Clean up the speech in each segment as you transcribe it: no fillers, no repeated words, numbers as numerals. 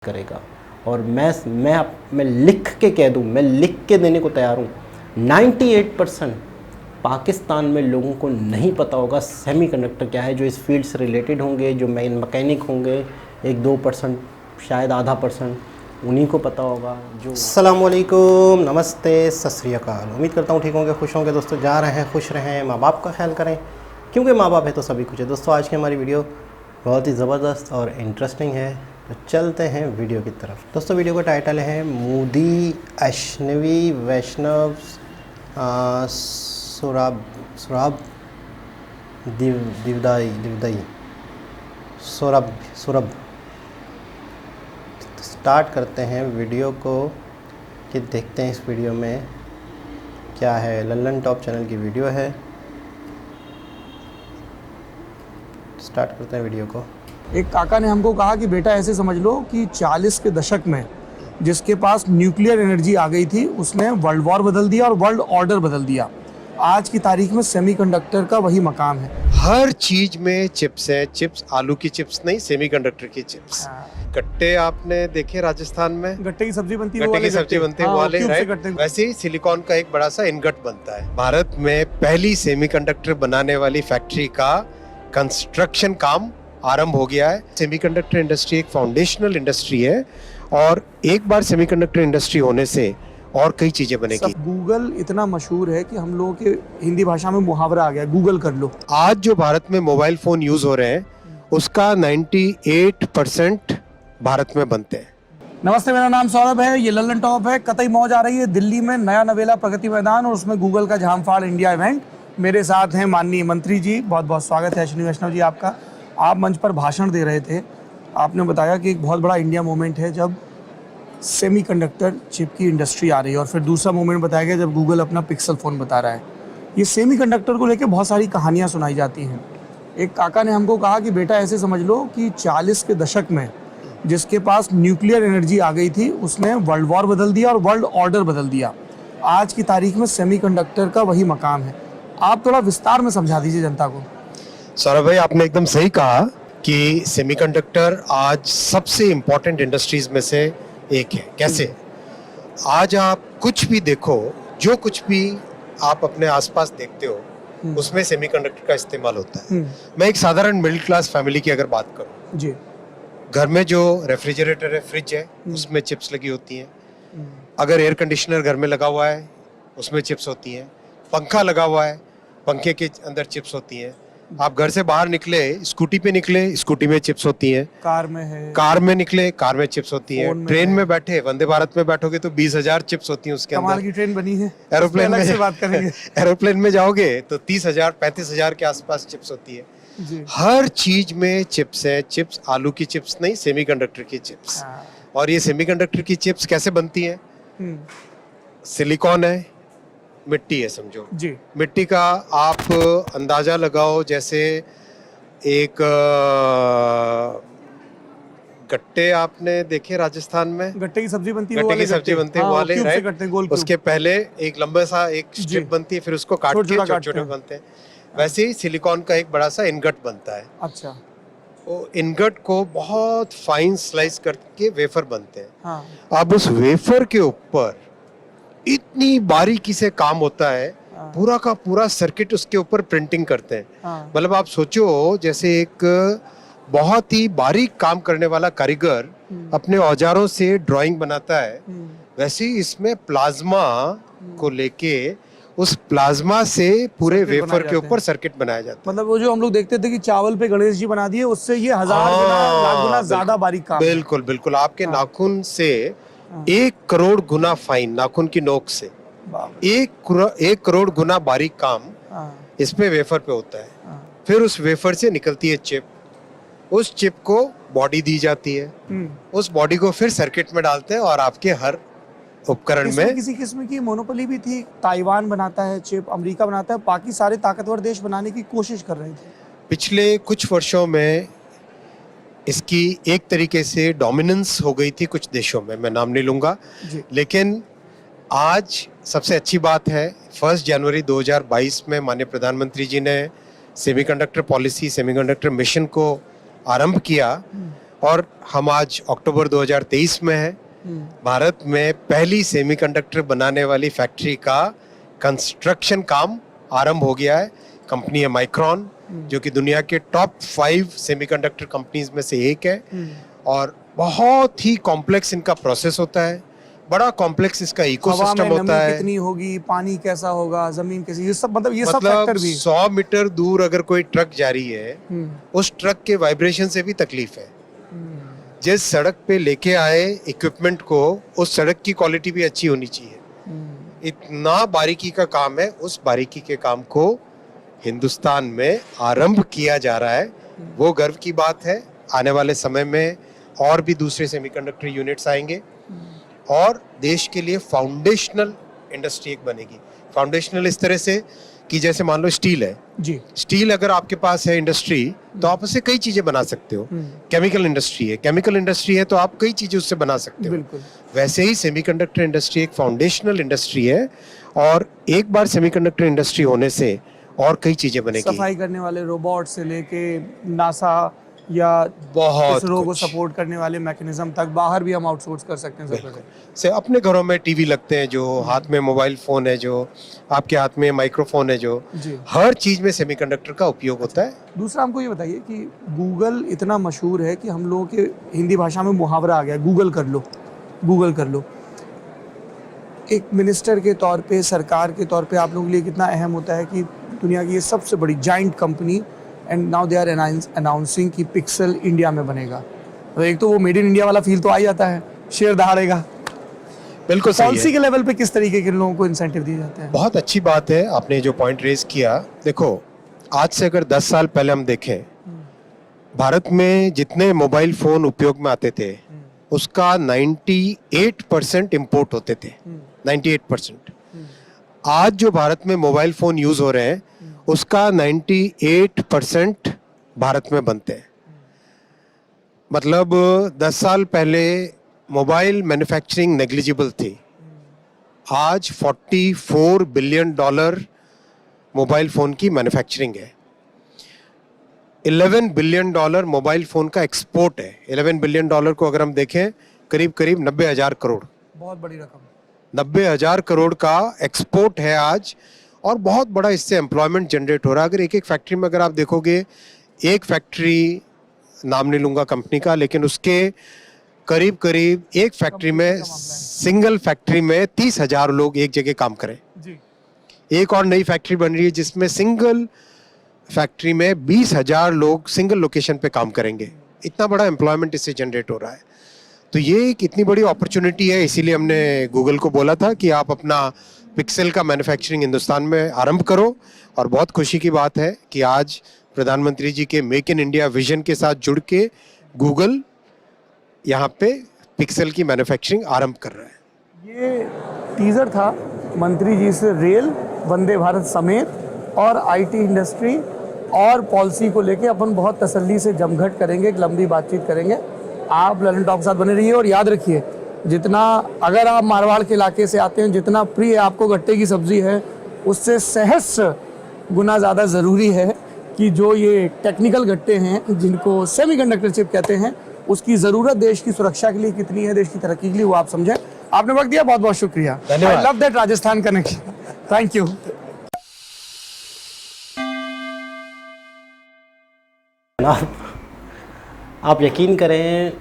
करेगा। और मैं लिख के कह दूं, मैं लिख के देने को तैयार हूँ। 98% पाकिस्तान में लोगों को नहीं पता होगा सेमीकंडक्टर क्या है। जो इस फील्ड से रिलेटेड होंगे, जो मैकेनिक होंगे, 1-2% शायद आधा % उन्हीं को पता होगा। जो अस्सलामुअलैकुम, नमस्ते, सत श्री अकाल। उम्मीद करता हूँ ठीक होंगे, खुश होंगे। दोस्तों जा रहे हैं, खुश रहें, माँ बाप का ख्याल करें, क्योंकि माँ बाप है तो सभी कुछ है। दोस्तों आज की हमारी वीडियो बहुत ही ज़बरदस्त और इंटरेस्टिंग है, तो चलते हैं वीडियो की तरफ। दोस्तों वीडियो का टाइटल है मोदी अश्नवी वैष्णव सुराब दिवदाई सुरभ। स्टार्ट करते हैं वीडियो को कि देखते हैं इस वीडियो में क्या है। लल्लन टॉप चैनल की वीडियो है। स्टार्ट करते हैं वीडियो को। एक काका ने हमको कहा कि बेटा ऐसे समझ लो कि 40 के दशक में जिसके पास न्यूक्लियर एनर्जी आ गई थी उसने वर्ल्ड वॉर बदल दिया और वर्ल्ड ऑर्डर बदल दिया। आज की तारीख में सेमीकंडक्टर का वही मकाम है। हर चीज में चिप्स है। चिप्स आलू की चिप्स नहीं, सेमीकंडक्टर की चिप्स। गट्टे आपने देखे राजस्थान में, गट्टे की सब्जी बनती है, गट्टे की सब्जी बनते हैं वाले, राइट। वैसे ही सिलिकॉन का एक बड़ा सा इनगट बनता है। भारत में पहली सेमीकंडक्टर बनाने वाली फैक्ट्री का कंस्ट्रक्शन काम आरंभ हो गया है। सेमीकंडक्टर इंडस्ट्री एक फाउंडेशनल इंडस्ट्री है और एक बार सेमीकंडक्टर इंडस्ट्री होने से और कई चीजें बनेगी। गूगल इतना मशहूर है कि हम लोगों के हिंदी भाषा में मुहावरा आ गया, गूगल कर लो। आज जो भारत में मोबाइल फोन यूज हो रहे हैं उसका 98% भारत में बनते हैं। नमस्ते, मेरा नाम सौरभ है, ये लल्लन टॉप है। कतई मौज आ रही है दिल्ली में, नया नवेला प्रगति मैदान और उसमें गूगल का झामफाड़ इंडिया इवेंट। मेरे साथ हैं माननीय मंत्री जी, बहुत बहुत स्वागत है अश्विनी वैष्णव जी आपका। आप मंच पर भाषण दे रहे थे, आपने बताया कि एक बहुत बड़ा इंडिया मोमेंट है जब सेमीकंडक्टर चिप की इंडस्ट्री आ रही है, और फिर दूसरा मोमेंट बताया गया जब गूगल अपना पिक्सल फ़ोन बता रहा है। ये सेमीकंडक्टर को लेकर बहुत सारी कहानियाँ सुनाई जाती हैं। एक काका ने हमको कहा कि बेटा ऐसे समझ लो कि 40 के दशक में जिसके पास न्यूक्लियर एनर्जी आ गई थी उसने वर्ल्ड वॉर बदल दिया और वर्ल्ड ऑर्डर बदल दिया। आज की तारीख में सेमीकंडक्टर का वही मकाम है। आप थोड़ा विस्तार में समझा दीजिए जनता को। सौरभ भाई, आपने एकदम सही कहा कि सेमीकंडक्टर आज सबसे इम्पोर्टेंट इंडस्ट्रीज में से एक है। कैसे? आज आप कुछ भी देखो, जो कुछ भी आप अपने आसपास देखते हो उसमें सेमीकंडक्टर का इस्तेमाल होता है। मैं एक साधारण मिडिल क्लास फैमिली की अगर बात करूं जी, घर में जो रेफ्रिजरेटर है, फ्रिज है, उसमें चिप्स लगी होती हैं। अगर एयर कंडीशनर घर में लगा हुआ है उसमें चिप्स होती हैं। पंखा लगा हुआ है, पंखे के अंदर चिप्स होती हैं। आप घर से बाहर निकले, स्कूटी पे निकले, स्कूटी में चिप्स होती हैं। कार में है, कार में निकले, कार में चिप्स होती है। ट्रेन में बैठे, वंदे भारत में बैठोगे तो 20,000 चिप्स होती हैं उसके कमाल अंदर। की ट्रेन बनी है। एरोप्लेन में से बात करेंगे। एरोप्लेन में जाओगे तो 30,000 35,000 के आसपास चिप्स होती है। जी। हर चीज में चिप्स है। चिप्स आलू की चिप्स नहीं, सेमीकंडक्टर की चिप्स। और ये सेमीकंडक्टर की चिप्स कैसे बनती है? सिलिकॉन है, मिट्टी है, समझो जी। मिट्टी का आप अंदाजा लगाओ, जैसे एक गट्टे आपने देखे राजस्थान में, गट्टे की सब्जी बनती है, गट्टे की सब्जी बनती है वाले, राइट। राइट। उसके पहले एक लंबा सा एक स्ट्रिप बनती है, फिर उसको काट के छोटे-छोटे बनते हैं। वैसे ही सिलिकॉन का एक बड़ा सा इनगट बनता है। अच्छा। वो इनगट को बहुत फाइन स्लाइस करके वेफर बनते हैं। हाँ। अब उस वेफर के ऊपर इतनी बारीकी से काम होता है, पूरा का पूरा सर्किट उसके ऊपर प्रिंटिंग करते हैं। मतलब आप सोचो, जैसे एक बहुत ही बारीक काम करने वाला कारीगर अपने औजारों से ड्राइंग बनाता है, वैसे ही इसमें प्लाज्मा को लेके उस प्लाज्मा से पूरे वेफर के ऊपर सर्किट बनाया जाता है। मतलब वो जो हम लोग देखते थे कि चावल पे गणेश जी बना दिए, उससे ये 1000 गुना लाख गुना ज्यादा बारीक काम। बिल्कुल बिल्कुल, आपके नाखून से 1 करोड़ गुना फाइन, नाखून की नोक से 1 करोड़ गुना बारीक काम इसमें वेफर पे होता है। फिर उस वेफर से निकलती है चिप, उस चिप को बॉडी दी जाती है, उस बॉडी को फिर सर्किट में डालते हैं और आपके हर उपकरण में किसी किस्म की मोनोपोली भी थी। ताइवान बनाता है चिप, अमेरिका बनाता है, बाकी सारे ताकतवर देश बनाने की कोशिश कर रहे थे। पिछले कुछ वर्षों में इसकी एक तरीके से डोमिनेंस हो गई थी कुछ देशों में, मैं नाम नहीं लूंगा, लेकिन आज सबसे अच्छी बात है 1 जनवरी 2022 में माननीय प्रधानमंत्री जी ने सेमीकंडक्टर पॉलिसी, सेमीकंडक्टर मिशन को आरंभ किया। और हम आज अक्टूबर 2023 में है। भारत में पहली सेमीकंडक्टर बनाने वाली फैक्ट्री का कंस्ट्रक्शन काम आरंभ हो गया है। कंपनी है माइक्रोन, जो कि दुनिया के टॉप 5 सेमीकंडक्टर कंपनीज में से एक है, और बहुत ही कॉम्प्लेक्स इनका प्रोसेस होता है, बड़ा कॉम्प्लेक्स इसका इकोसिस्टम होता है। कितनी होगी, पानी कैसा होगा, जमीन कैसी, ये सब मतलब ये सब फैक्टर भी। 100 मीटर दूर अगर कोई ट्रक जा रही है, उस ट्रक के वाइब्रेशन से भी तकलीफ है। जिस सड़क पे लेके आए इक्विपमेंट को, उस सड़क की क्वालिटी भी अच्छी होनी चाहिए। इतना बारीकी का काम है। उस बारीकी के काम को हिंदुस्तान में आरंभ किया जा रहा है, वो गर्व की बात है। आने वाले समय में और भी दूसरे सेमीकंडक्टर यूनिट्स आएंगे और देश के लिए फाउंडेशनल इंडस्ट्री एक बनेगी। फाउंडेशनल इस तरह से कि जैसे मान लो स्टील है जी, स्टील अगर आपके पास है इंडस्ट्री, तो आप उससे कई चीजें बना सकते हो। केमिकल इंडस्ट्री है तो आप कई चीजें उससे बना सकते हो। बिल्कुल। वैसे ही सेमीकंडक्टर इंडस्ट्री एक फाउंडेशनल इंडस्ट्री है, और एक बार सेमीकंडक्टर इंडस्ट्री होने से और कई चीजें बनेगी। सफाई करने वाले रोबोट से लेके नासा या बहुत इसरो को कुछ। सपोर्ट करने वाले मैकेनिज्म तक, बाहर भी हम आउटसोर्स कर सकते हैं सब कुछ। से अपने घरों में टीवी लगते हैं, जो हाथ में मोबाइल फोन है, जो आपके हाथ में माइक्रोफोन है, जो जी। हर चीज में सेमीकंडक्टर का उपयोग होता है। दूसरा हमको ये बताइए कि गूगल इतना मशहूर है कि हम लोगों के हिंदी भाषा में मुहावरा आ गया, गूगल कर लो, गूगल कर लो। एक मिनिस्टर के तौर पे, सरकार के तौर पे आप लोगों के लिए कितना अहम होता है कि दुनिया की ये सबसे बड़ी giant company, and now they are announcing कि पिक्सल इंडिया में बनेगा। तो एक तो वो मेड इन इंडिया वाला फील तो आ जाता है, शेयर दहाड़ेगा। बिल्कुल सही पॉलिसी है। के लेवल पे किस तरीके के लोगों को इंसेंटिव दिए जाते हैं? बहुत अच्छी बात है आपने जो पॉइंट रेज किया। देखो, आज से अगर 10 साल पहले हम देखें, भारत में जितने मोबाइल फोन उपयोग में आते थे, उसका 98% इंपोर्ट होते थे। 98%। आज जो भारत में मोबाइल फोन यूज हो रहे हैं, उसका 98% भारत में बनते हैं। मतलब 10 साल पहले मोबाइल मैन्युफैक्चरिंग नेग्लिजिबल थी। आज $44 बिलियन मोबाइल फोन की मैन्युफैक्चरिंग है। $11 बिलियन मोबाइल फोन का एक्सपोर्ट है। $11 बिलियन को अगर हम देखें, करीब करीब 90,000 करोड़, बहुत बड़ी रकम। 90,000 करोड़ का एक्सपोर्ट है आज, और बहुत बड़ा इससे एम्प्लॉयमेंट जनरेट हो रहा है। अगर एक एक फैक्ट्री में अगर आप देखोगे, एक फैक्ट्री, नाम नहीं लूंगा कंपनी का, लेकिन उसके करीब करीब एक फैक्ट्री में, सिंगल फैक्ट्री में 30,000 लोग एक जगह काम करें। जी। एक और नई फैक्ट्री बन रही है जिसमें सिंगल फैक्ट्री में 20,000 लोग सिंगल लोकेशन पे काम करेंगे। इतना बड़ा एम्प्लॉयमेंट इससे जनरेट हो रहा है। तो ये एक इतनी बड़ी अपॉर्चुनिटी है, इसीलिए हमने गूगल को बोला था कि आप अपना पिक्सल का मैन्युफैक्चरिंग हिंदुस्तान में आरंभ करो। और बहुत खुशी की बात है कि आज प्रधानमंत्री जी के मेक इन इंडिया विजन के साथ जुड़ के गूगल यहाँ पे पिक्सल की मैन्युफैक्चरिंग आरंभ कर रहा है। ये टीजर था मंत्री जी से रेल, वंदे भारत समेत और आईटी इंडस्ट्री और पॉलिसी को लेके अपन बहुत तसल्ली से जमघट करेंगे, एक लंबी बातचीत करेंगे। आप ललन टॉक के साथ बने रहिए, और याद रखिए, जितना अगर आप मारवाड़ के इलाके से आते हैं, जितना प्रिय आपको गट्टे की सब्जी है, उससे सहस्र गुना ज़्यादा ज़रूरी है कि जो ये टेक्निकल गट्टे हैं, जिनको सेमीकंडक्टर चिप कहते हैं, उसकी ज़रूरत देश की सुरक्षा के लिए कितनी है, देश की तरक्की के लिए, वो आप समझें। आपने वक्त दिया, बहुत बहुत शुक्रिया। धन्यवाद। I love that Rajasthan connection. Thank you. आप यकीन करें,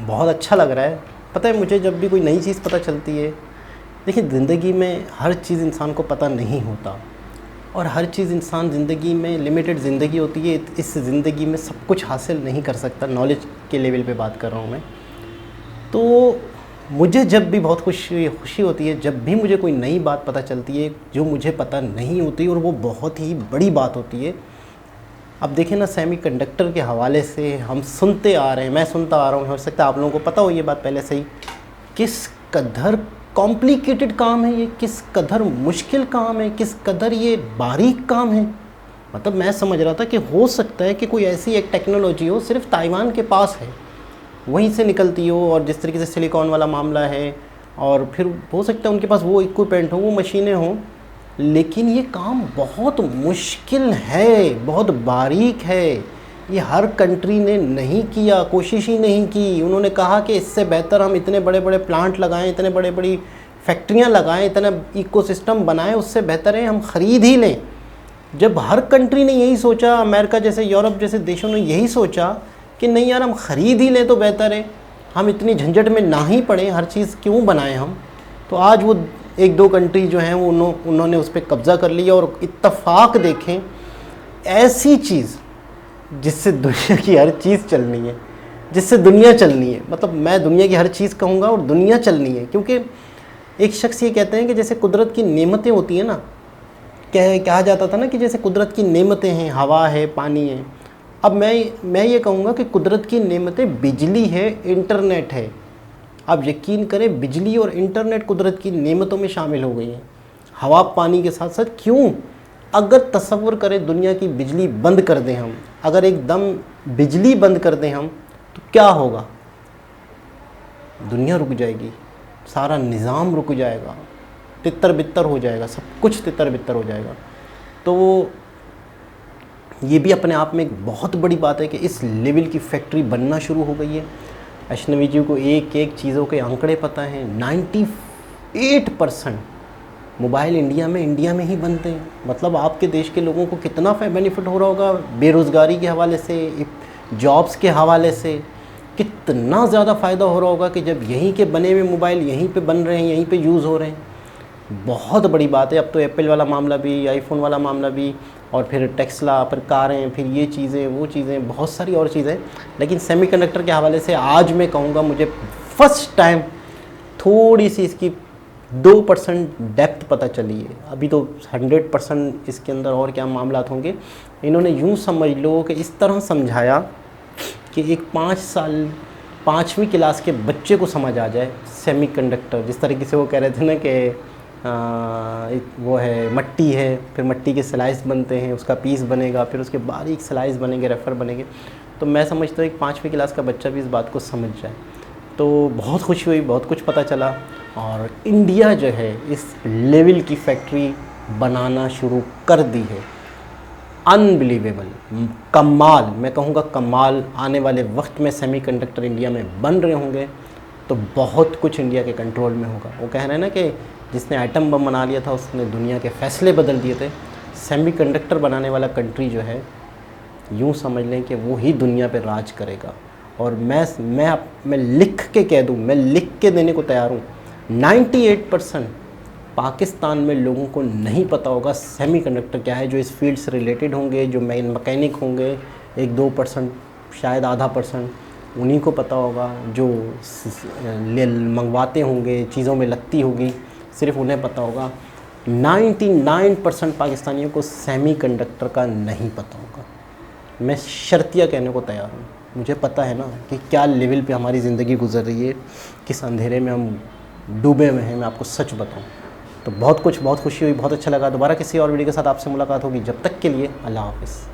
बहुत अच्छा लग रहा है। पता है, मुझे जब भी कोई नई चीज़ पता चलती है, देखिए ज़िंदगी में हर चीज़ इंसान को पता नहीं होता, और हर चीज़ इंसान ज़िंदगी में, लिमिटेड ज़िंदगी होती है, इस ज़िंदगी में सब कुछ हासिल नहीं कर सकता। नॉलेज के लेवल पे बात कर रहा हूँ मैं। तो मुझे जब भी बहुत खुशी होती है जब भी मुझे कोई नई बात पता चलती है जो मुझे पता नहीं होती, और वो बहुत ही बड़ी बात होती है। अब देखें ना, सेमीकंडक्टर के हवाले से हम सुनते आ रहे हैं, मैं सुनता आ रहा हूँ, हो सकता है आप लोगों को पता हो ये बात पहले से ही, किस कदर कॉम्प्लिकेटेड काम है ये, किस कदर मुश्किल काम है, किस कदर ये बारीक काम है। मतलब मैं समझ रहा था कि हो सकता है कि कोई ऐसी एक टेक्नोलॉजी हो सिर्फ ताइवान के पास है, वहीं से निकलती हो, और जिस तरीके से सिलिकॉन वाला मामला है, और फिर हो सकता है उनके पास वो इक्विपमेंट हो, वो मशीनें हों, लेकिन ये काम बहुत मुश्किल है, बहुत बारीक है। ये हर कंट्री ने नहीं किया, कोशिश ही नहीं की। उन्होंने कहा कि इससे बेहतर हम इतने बड़े बड़े प्लांट लगाएं, इतने बड़े बड़ी फैक्ट्रियां लगाएं, इतना इकोसिस्टम बनाएं, उससे बेहतर है हम ख़रीद ही लें। जब हर कंट्री ने यही सोचा, अमेरिका जैसे, यूरोप जैसे देशों ने यही सोचा कि नहीं यार हम ख़रीद ही लें तो बेहतर है, हम इतनी झंझट में ना ही पड़ें, हर चीज़ क्यों बनाएं हम, तो आज वो एक दो कंट्री जो हैं वो उन्होंने उस पर कब्ज़ा कर लिया। और इत्तफाक देखें, ऐसी चीज़ जिससे दुनिया की हर चीज़ चलनी है, जिससे दुनिया चलनी है, मतलब मैं दुनिया की हर चीज़ कहूँगा और दुनिया चलनी है। क्योंकि एक शख्स ये कहते हैं कि जैसे कुदरत की नेमतें होती हैं ना, कहा जाता था ना कि जैसे कुदरत की नेमतें हैं, हवा है, पानी है। अब मैं ये कहूँगा कि कुदरत की नेमतें बिजली है, इंटरनेट है। आप यकीन करें, बिजली और इंटरनेट कुदरत की नेमतों में शामिल हो गई हैं, हवा पानी के साथ साथ। क्यों? अगर तसव्वुर करें दुनिया की बिजली बंद कर दें हम, अगर एकदम बिजली बंद कर दें हम, तो क्या होगा? दुनिया रुक जाएगी, सारा निज़ाम रुक जाएगा, तितर बितर हो जाएगा, सब कुछ तितर बितर हो जाएगा। तो ये भी अपने आप में एक बहुत बड़ी बात है कि इस लेवल की फैक्ट्री बनना शुरू हो गई है। अशनवी जी को एक एक चीज़ों के आंकड़े पता हैं। 98% मोबाइल इंडिया में ही बनते हैं। मतलब आपके देश के लोगों को कितना बेनिफिट हो रहा होगा, बेरोज़गारी के हवाले से, जॉब्स के हवाले से कितना ज़्यादा फ़ायदा हो रहा होगा कि जब यहीं के बने हुए मोबाइल यहीं पे बन रहे हैं, यहीं पे यूज़ हो रहे हैं। बहुत बड़ी बात है। अब तो एप्पल वाला मामला भी, आईफोन वाला मामला भी, और फिर टेस्ला, फिर कारें, फिर ये चीज़ें, वो चीज़ें, बहुत सारी और चीज़ें। लेकिन सेमीकंडक्टर के हवाले से आज मैं कहूँगा, मुझे फ़र्स्ट टाइम थोड़ी सी इसकी 2% डेप्थ पता चली है। अभी तो 100% इसके अंदर और क्या मामलात होंगे। इन्होंने यूँ समझ लो कि इस तरह समझाया कि एक 5 साल 5वीं क्लास के बच्चे को समझ आ जाए सेमीकंडक्टर। जिस तरीके से वो कह रहे थे ना कि वो है मट्टी है, फिर मट्टी के स्लाइस बनते हैं, उसका पीस बनेगा, फिर उसके बारीक स्लाइस बनेंगे, रेफर बनेंगे। तो मैं समझता हूँ एक 5वीं क्लास का बच्चा भी इस बात को समझ जाए। तो बहुत खुशी हुई, बहुत कुछ पता चला। और इंडिया जो है इस लेवल की फैक्ट्री बनाना शुरू कर दी है। अनबिलीवेबल, कमाल, मैं कहूँगा कमाल। आने वाले वक्त में सेमीकंडक्टर इंडिया में बन रहे होंगे तो बहुत कुछ इंडिया के कंट्रोल में होगा। वो कह रहे हैं ना कि जिसने एटम बम बना लिया था उसने दुनिया के फ़ैसले बदल दिए थे। सेमीकंडक्टर बनाने वाला कंट्री जो है, यूँ समझ लें कि वो ही दुनिया पे राज करेगा। और मैं लिख के कह दूँ, मैं लिख के देने को तैयार हूँ, 98% पाकिस्तान में लोगों को नहीं पता होगा सेमीकंडक्टर क्या है। जो इस फील्ड से रिलेटेड होंगे, जो मैकेनिक होंगे, 1-2%, शायद आधा % उन्हीं को पता होगा। जो मंगवाते होंगे, चीज़ों में लगती होगी, सिर्फ उन्हें पता होगा। 99% पाकिस्तानियों को सेमीकंडक्टर का नहीं पता होगा। मैं शर्तिया कहने को तैयार हूँ। मुझे पता है ना कि क्या लेवल पे हमारी ज़िंदगी गुजर रही है, किस अंधेरे में हम डूबे हुए हैं। मैं आपको सच बताऊँ तो बहुत खुशी हुई, बहुत अच्छा लगा। दोबारा किसी और वीडियो के साथ आपसे मुलाकात होगी। जब तक के लिए अल्लाह हाफ़िज़।